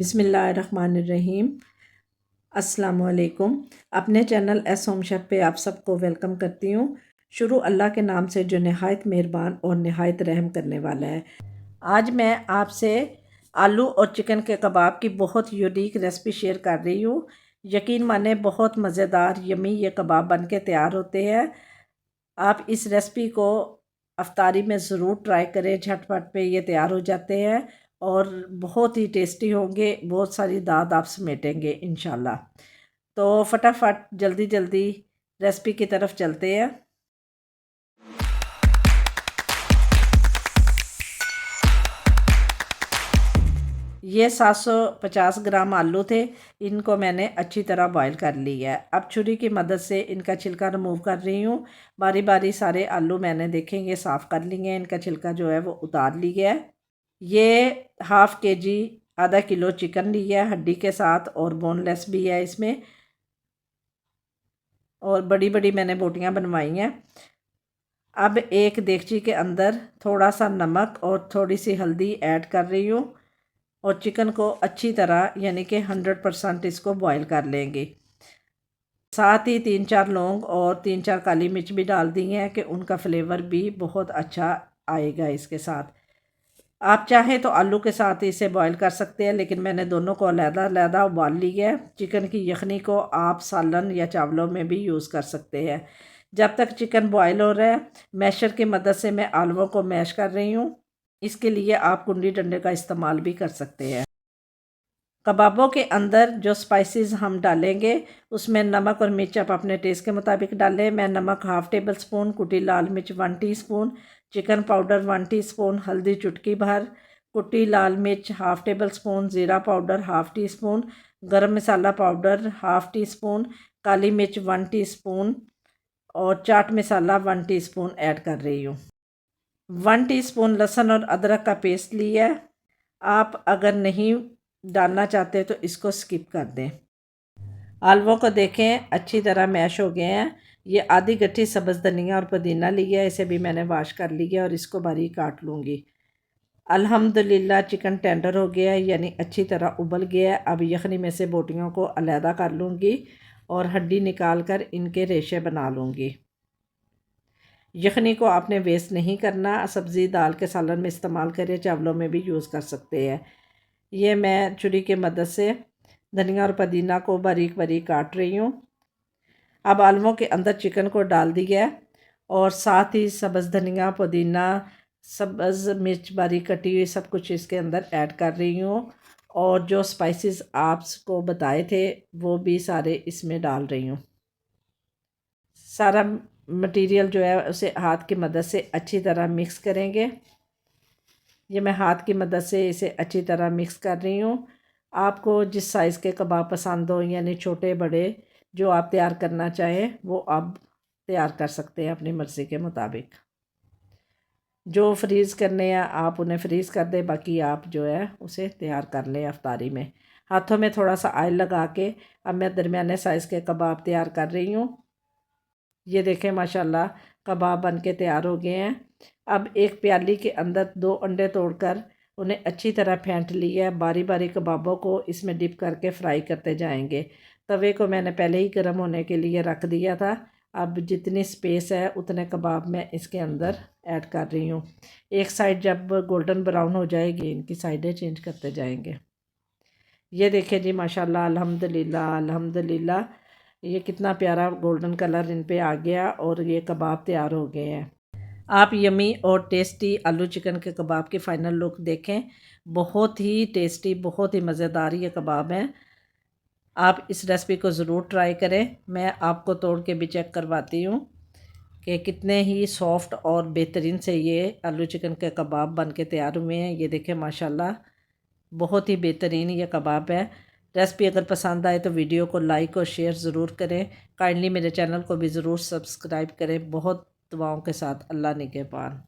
बिस्मिल्लाहिर्रहमानिर्रहीम। अस्सलामुअलैकुम। अपने चैनल एस होम शेफ़ पे आप सबको वेलकम करती हूँ। शुरू अल्लाह के नाम से जो नहायत मेहरबान और नहायत रहम करने वाला है। आज मैं आपसे आलू और चिकन के कबाब की बहुत यूनिक रेसिपी शेयर कर रही हूँ। यकीन माने बहुत मज़ेदार यमी ये कबाब बन के तैयार होते हैं। आप इस रेसिपी को अफ्तारी में ज़रूर ट्राई करें। झटपट पे ये तैयार हो जाते हैं और बहुत ही टेस्टी होंगे। बहुत सारी दाद आप समेटेंगे इंशाल्लाह। तो फटाफट जल्दी जल्दी रेसिपी की तरफ चलते हैं। ये 750 ग्राम आलू थे। इनको मैंने अच्छी तरह बॉईल कर लिया है। अब छुरी की मदद से इनका छिलका रिमूव कर रही हूँ। बारी बारी सारे आलू मैंने देखेंगे साफ़ कर लिए हैं। इनका छिलका जो है वो उतार लिया है। ये हाफ़ केजी आधा किलो चिकन लिया है हड्डी के साथ और बोनलेस भी है इसमें। और बड़ी बड़ी मैंने बोटियाँ बनवाई हैं। अब एक देगची के अंदर थोड़ा सा नमक और थोड़ी सी हल्दी ऐड कर रही हूँ और चिकन को अच्छी तरह यानी कि 100% इसको बॉईल कर लेंगे। साथ ही 3-4 लौंग और 3-4 काली मिर्च भी डाल दी हैं कि उनका फ्लेवर भी बहुत अच्छा आएगा इसके साथ। आप चाहें तो आलू के साथ इसे बॉईल कर सकते हैं, लेकिन मैंने दोनों को अलग-अलग उबाल लिया है। चिकन की यखनी को आप सालन या चावलों में भी यूज़ कर सकते हैं। जब तक चिकन बॉईल हो रहा है, मैशर की मदद से मैं आलूओं को मैश कर रही हूँ। इसके लिए आप कुंडी डंडे का इस्तेमाल भी कर सकते हैं। कबाबों के अंदर जो स्पाइसेस हम डालेंगे उसमें नमक और मिर्च आप अपने टेस्ट के मुताबिक डालें। मैं नमक हाफ़ टेबल स्पून, कुटी लाल मिर्च 1 टीस्पून, चिकन पाउडर 1 टीस्पून, हल्दी चुटकी भर, कुटी लाल मिर्च हाफ़ टेबल स्पून, ज़ीरा पाउडर हाफ़ टी स्पून, गरम मसाला पाउडर हाफ़ टी स्पून, काली मिर्च 1 टीस्पून और चाट मसाला 1 टीस्पून ऐड कर रही हूँ। 1 टीस्पून लहसुन और अदरक का पेस्ट लिया है। आप अगर नहीं डालना चाहते तो इसको स्किप कर दें। आलुओं को देखें अच्छी तरह मैश हो गए हैं। ये आधी गट्ठी सब्ज़ धनिया और पुदीना लिया है, इसे भी मैंने वॉश कर लिया और इसको बारीक काट लूँगी। अल्हम्दुलिल्लाह चिकन टेंडर हो गया है, यानी अच्छी तरह उबल गया है। अब यखनी में से बोटियों को अलहदा कर लूँगी और हड्डी निकाल कर इनके रेशे बना लूँगी। यखनी को आपने वेस्ट नहीं करना, सब्ज़ी दाल के सालन में इस्तेमाल करें, चावलों में भी यूज़ कर सकते हैं। ये मैं छुरी की मदद से धनिया और पुदीना को बारीक बारीक काट रही हूँ। अब आलुओं के अंदर चिकन को डाल दिया है और साथ ही सब्ज़ धनिया, पुदीना, सब्ज़ मिर्च बारीक कटी हुई सब कुछ इसके अंदर ऐड कर रही हूँ और जो स्पाइसेस आपको बताए थे वो भी सारे इसमें डाल रही हूँ। सारा मटेरियल जो है उसे हाथ की मदद से अच्छी तरह मिक्स करेंगे। ये मैं हाथ की मदद से इसे अच्छी तरह मिक्स कर रही हूँ। आपको जिस साइज़ के कबाब पसंद हो, यानी छोटे बड़े जो आप तैयार करना चाहें वो आप तैयार कर सकते हैं अपनी मर्ज़ी के मुताबिक। जो फ्रीज़ करने हैं आप उन्हें फ्रीज़ कर दें, बाकी आप जो है उसे तैयार कर लें अफ्तारी में। हाथों में थोड़ा सा ऑयल लगा के अब मैं दरमियाने साइज़ के कबाब तैयार कर रही हूँ। ये देखें माशाल्लाह कबाब बन के तैयार हो गए हैं। अब एक प्याली के अंदर 2 अंडे तोड़कर उन्हें अच्छी तरह फेंट लिया है। बारी बारी कबाबों को इसमें डिप करके फ्राई करते जाएंगे। तवे को मैंने पहले ही गर्म होने के लिए रख दिया था। अब जितनी स्पेस है उतने कबाब मैं इसके अंदर ऐड कर रही हूँ। एक साइड जब गोल्डन ब्राउन हो जाएगी इनकी साइडें चेंज करते जाएंगे। ये देखें जी माशाल्लाह अल्हम्दुलिल्लाह अल्हम्दुलिल्लाह, ये कितना प्यारा गोल्डन कलर इन पे आ गया और ये कबाब तैयार हो गए हैं। आप यमी और टेस्टी आलू चिकन के कबाब की फ़ाइनल लुक देखें। बहुत ही टेस्टी, बहुत ही मज़ेदार ये कबाब हैं। आप इस रेसिपी को ज़रूर ट्राई करें। मैं आपको तोड़ के भी चेक करवाती हूँ कि कितने ही सॉफ्ट और बेहतरीन से ये आलू चिकन के कबाब बन के तैयार हुए हैं। ये देखें माशाल्लाह बहुत ही बेहतरीन ये कबाब है। रेसिपी अगर पसंद आए तो वीडियो को लाइक और शेयर ज़रूर करें। काइंडली मेरे चैनल को भी ज़रूर सब्सक्राइब करें। बहुत दुआओं के साथ, अल्लाह निगहबान।